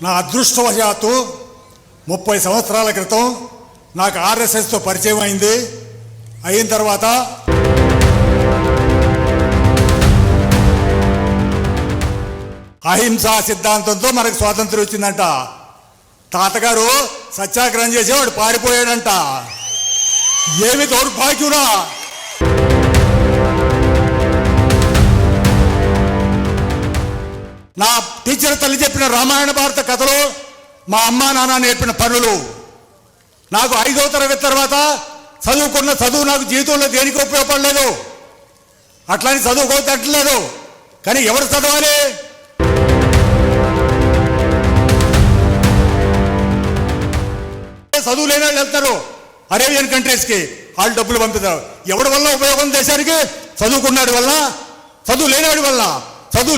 నా అదృష్టవశాత్తు 30 సంవత్సరాల క్రితం నాకు ఆర్ఎస్ఎస్తో పరిచయం అయింది. అయిన తర్వాత అహింసా సిద్ధాంతంతో మనకు స్వాతంత్రం వచ్చిందంట. తాతగారు సత్యాగ్రహం చేసేవాడు పారిపోయాడంట. ఏమి దౌర్భాగ్యుడా! నా టీచర్ తల్లి చెప్పిన రామాయణ భారత కథలు, మా అమ్మా నాన్న నేర్పిన పనులు, నాకు 5వ తరగతి తర్వాత చదువుకున్న చదువు నాకు జీవితంలో దేనికి ఉపయోగపడలేదు. అట్లాని చదువుకోవట్లేదు. కానీ ఎవరు చదవాలి? చదువు లేని వాళ్ళు వెళ్తారు అరేబియన్ కంట్రీస్కి, వాళ్ళు డబ్బులు పంపిస్తారు. ఎవరి వల్ల ఉపయోగం దేశానికి? చదువుకున్నాడు వల్ల, చదువు లేనివాడి వల్ల. చదువు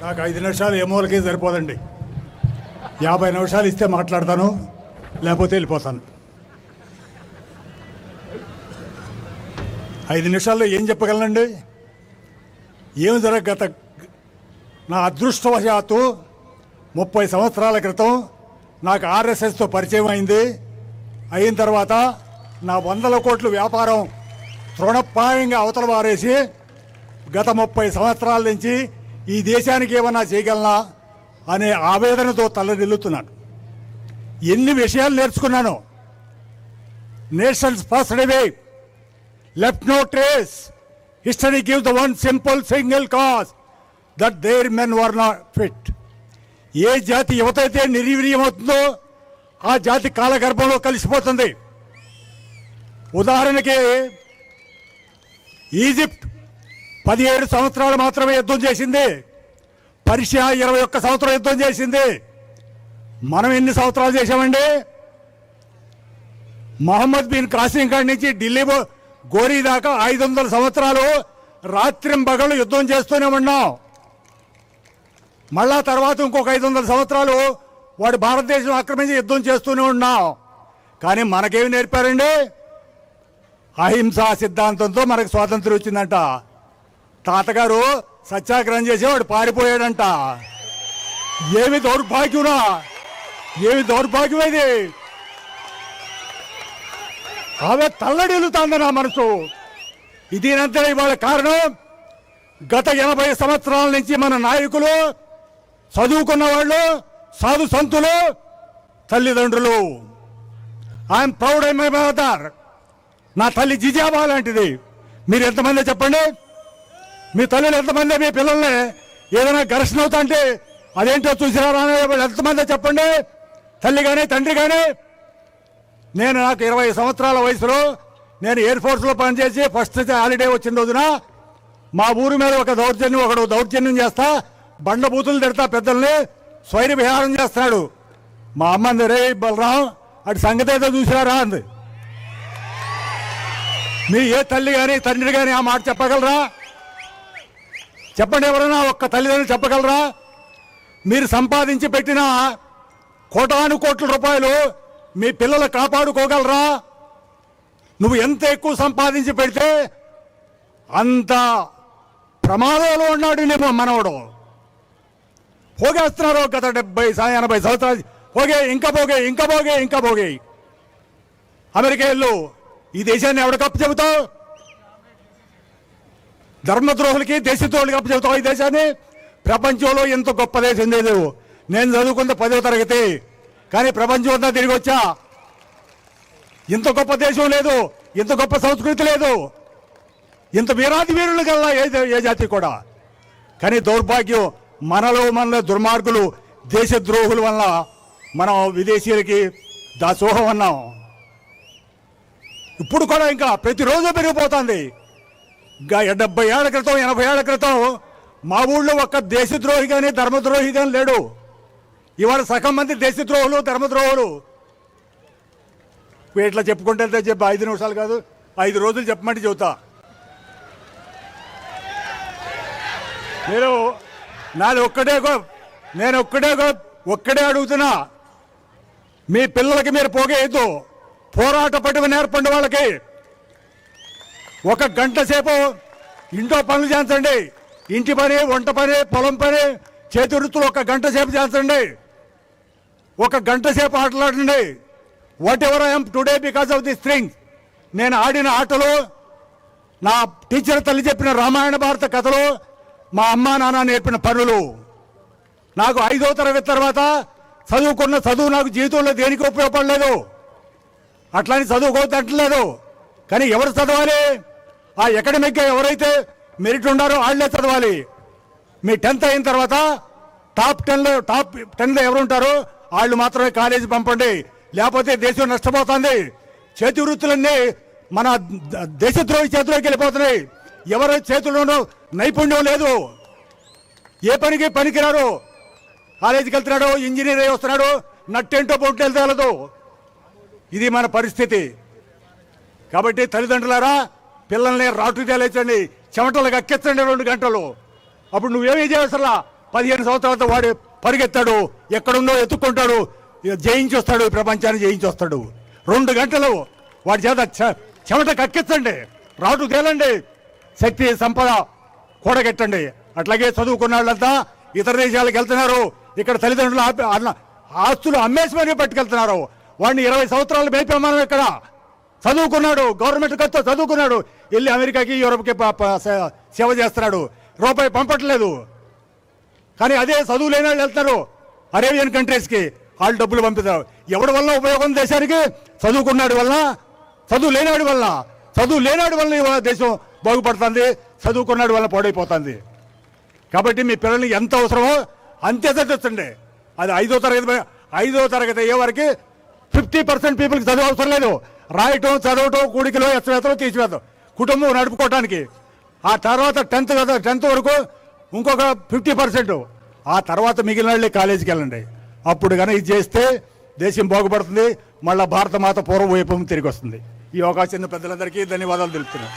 నాకు 5 నిమిషాలు ఏ మూలకే సరిపోదండి. 50 నిమిషాలు ఇస్తే మాట్లాడతాను, లేకపోతే వెళ్ళిపోతాను. 5 నిమిషాల్లో ఏం చెప్పగలనండి? ఏం గత నా అదృష్టవశాత్తు 30 సంవత్సరాల క్రితం నాకు ఆర్ఎస్ఎస్తో పరిచయం అయింది. అయిన తర్వాత నా 100ల కోట్ల వ్యాపారం తృణప్రాయంగా అవతల వారేసి గత 30 సంవత్సరాల నుంచి ఈ దేశానికి ఏమన్నా చేయగలనా అనే ఆవేదనతో తలదిల్లుతున్నాను. ఎన్ని విషయాలు నేర్చుకున్నాను. Nations passed away, left no trace. History give the one simple single cause that their men were not fit. ఏ జాతి యువత అయితే నిర్వీర్యమవుతుందో ఆ జాతి కాలగర్భంలో కలిసిపోతుంది. ఉదాహరణకి ఈజిప్ట్ 17 సంవత్సరాలు మాత్రమే యుద్ధం చేసింది. పర్షియా 21 సంవత్సరం యుద్ధం చేసింది. మనం ఎన్ని సంవత్సరాలు చేశామండి? మహమ్మద్ బిన్ కాసిం కాడి నుంచి ఢిల్లీ గోరీ దాకా 500 సంవత్సరాలు రాత్రింబగళ్ళు యుద్ధం చేస్తూనే ఉన్నాం. మళ్ళా తర్వాత ఇంకొక 500 సంవత్సరాలు వాడు భారతదేశం ఆక్రమించి యుద్ధం చేస్తూనే ఉన్నాం. కానీ మనకేమి నేర్పారండి? అహింసా సిద్ధాంతంతో మనకు స్వాతంత్రం వచ్చిందంట. తాతగారు సత్యాగ్రహం చేసేవాడు పారిపోయాడంట. ఏమి దౌర్భాగ్యుడా! ఏమి దౌర్భాగ్యం ఇది! ఆమె తల్లడిల్లుతాంది నా మనసు. ఇదేనంతా ఇవాళ కారణం. గత 80 సంవత్సరాల నుంచి మన నాయకులు, చదువుకున్న వాళ్ళు, సాధు సంతులు, తల్లిదండ్రులు. I'm proud I my mother. నా తల్లి జిజాబా లాంటిది. మీరు ఎంతమంది చెప్పండి? మీ తల్లులు ఎంతమంది మీ పిల్లల్ని ఏదైనా ఘర్షణ అవుతా అంటే అదేంటో చూసినారా అనే వాళ్ళు ఎంతమంది చెప్పండి? తల్లి కానీ తండ్రి కానీ. నాకు 20 సంవత్సరాల వయసులో నేను ఎయిర్ ఫోర్స్లో పనిచేసి ఫస్ట్ హాలిడే వచ్చిన రోజున మా ఊరి మీద ఒకడు దౌర్జన్యం చేస్తా, బండబూతులు తిడతా, పెద్దల్ని స్వైర విహారం చేస్తున్నాడు. మా అమ్మ అంది, రే బలరాం అటు సంగతి ఏదో చూసినారా అంది. మీ ఏ తల్లి కానీ తండ్రి కానీ ఆ మాట చెప్పగలరా? చెప్పండి, ఎవరైనా ఒక్క తల్లిదండ్రులు చెప్పగలరా? మీరు సంపాదించి పెట్టిన కోటాను కోట్ల రూపాయలు మీ పిల్లలు కాపాడుకోగలరా? నువ్వు ఎంత ఎక్కువ సంపాదించి పెడితే అంత ప్రమాదంలో ఉన్నాడు నీ మనవడు. పోగేస్తున్నారు గత 70-80 సంవత్సరాలు. పోగే ఇంకా పోగే ఇంకా పోగే ఇంకా పోగే. అమెరికా వెళ్ళు. ఈ దేశాన్ని ఎవడికప్పు చెబుతావు? ధర్మద్రోహులకి, దేశద్రోహులకి అప్పు చెబుతావు ఈ దేశాన్ని? ప్రపంచంలో ఎంత గొప్ప దేశం లేదు. నేను చదువుకున్న 10వ తరగతి, కానీ ప్రపంచం అంతా తిరిగి వచ్చా. ఇంత గొప్ప దేశం లేదు, ఇంత గొప్ప సంస్కృతి లేదు, ఇంత వీరాది వీరులు కల్లా ఏ జాతి కూడా. కానీ దౌర్భాగ్యం, మనలో దుర్మార్గులు, దేశద్రోహుల వల్ల మనం విదేశీయులకి దాసోహం అన్నాం. ఇప్పుడు కూడా ఇంకా ప్రతిరోజు పెరిగిపోతుంది. ఇంకా 70 ఏళ్ల క్రితం, 80 ఏళ్ల క్రితం మా ఊళ్ళో ఒక్క దేశద్రోహి కానీ ధర్మద్రోహి కానీ లేడు. ఇవాళ సగం మంది దేశద్రోహులు, ధర్మద్రోహులు. ఇట్లా చెప్పుకుంటే చెప్పి 5 నిమిషాలు కాదు, 5 రోజులు చెప్పమంటే చెబుతా. నేను నాది ఒక్కటే నేను ఒక్కడే అడుగుతున్నా, మీ పిల్లలకి మీరు పోగేయద్దు. పోరాట పటిమ నేర్పండి వాళ్ళకి. ఒక గంట సేపు ఇంట్లో పనులు చేయించండి. ఇంటి పని, వంట పని, పొలం పని, చేతి వృత్తులు ఒక గంట సేపు చేయించండి. ఒక గంట సేపు ఆటలాడండి. Whatever I'm today because of this thing. నేను ఆడిన ఆటలు, నా టీచర్ తల్లి చెప్పిన రామాయణ భారత కథలు, మా అమ్మా నాన్న నేర్పిన పనులు. నాకు 5వ తరగతి తర్వాత చదువుకున్న చదువు నాకు జీవితంలో దేనికి ఉపయోగపడలేదు. అట్లాని చదువుకోవద్దు అంటలేదు. కానీ ఎవరు చదవాలి? ఆ అకాడమిక్గా ఎవరైతే మెరిట్ ఉండారో వాళ్ళే చదవాలి. మీ 10th అయిన తర్వాత టాప్ 10లో ఎవరు ఉంటారో వాళ్ళు మాత్రమే కాలేజీ పంపండి. లేకపోతే దేశం నష్టపోతుంది. చేతి వృత్తులన్నీ మన దేశద్రోహి చేతిలోకి వెళ్ళిపోతున్నాయి. ఎవరి చేతుల్లోనూ నైపుణ్యం లేదు. ఏ పనికి పనికిరారు. కాలేజీకి వెళ్తున్నాడు, ఇంజనీర్ అయి వస్తున్నాడు, నట్టేంటో పొట్టేలు తేలదు. ఇది మన పరిస్థితి. కాబట్టి తల్లిదండ్రులారా, పిల్లల్ని రాటు తేలేచండి, చెమటలకు అక్కెచ్చండి 2 గంటలు. అప్పుడు నువ్వేమీ చేయవసరలా. 15 సంవత్సరాలతో వాడు పరిగెత్తాడు, ఎక్కడుందో ఎత్తుక్కుంటాడు, జయించి వస్తాడు, ప్రపంచాన్ని జయించి వస్తాడు. 2 గంటలు వాడి చేత చెమటకు అక్కెచ్చండి, రాటు తేలండి, శక్తి సంపద కూడగెట్టండి. అట్లాగే చదువుకున్న వాళ్ళంతా ఇతర దేశాలకు వెళ్తున్నారు. ఇక్కడ తల్లిదండ్రులు ఆస్తులు అమ్మేసి మరీ పట్టుకెళ్తున్నారు. వాడిని 20 సంవత్సరాలు మేపే మనం ఇక్కడ. చదువుకున్నాడు, గవర్నమెంట్ ఖర్చుతో చదువుకున్నాడు, వెళ్ళి అమెరికాకి, యూరోప్కి సేవ చేస్తున్నాడు, రూపాయి పంపట్లేదు. కానీ అదే చదువు లేని వాళ్ళు వెళ్తారు అరేబియన్ కంట్రీస్కి, వాళ్ళు డబ్బులు పంపుతారు. ఎవడి వల్ల ఉపయోగం దేశానికి? చదువుకున్నాడు వల్ల, చదువు లేనాడు వల్ల. చదువు లేనాడు వల్ల ఇవాళ దేశం బాగుపడుతుంది, చదువుకున్నాడు వల్ల పాడైపోతుంది. కాబట్టి మీ పిల్లల్ని ఎంత అవసరమో అంతే చదివించండి. అది 5వ తరగతి అయ్యే వరకు 50% పీపుల్కి చదువు అవసరం లేదు. రాయటం, చదవటం, కూడికలో ఎత్తవేతలు తీసివేతం, కుటుంబం నడుపుకోవటానికి. ఆ తర్వాత 10th వరకు ఇంకొక 50%. ఆ తర్వాత మిగిలిన వాళ్ళే కాలేజీకి వెళ్ళండి. అప్పుడు కానీ ఇది చేస్తే దేశం బాగుపడుతుంది. మళ్ళీ భారత మాత పూర్వ వైభవం తిరిగి వస్తుంది. ఈ అవకాశం పెద్దలందరికీ ధన్యవాదాలు తెలుపుతున్నాను.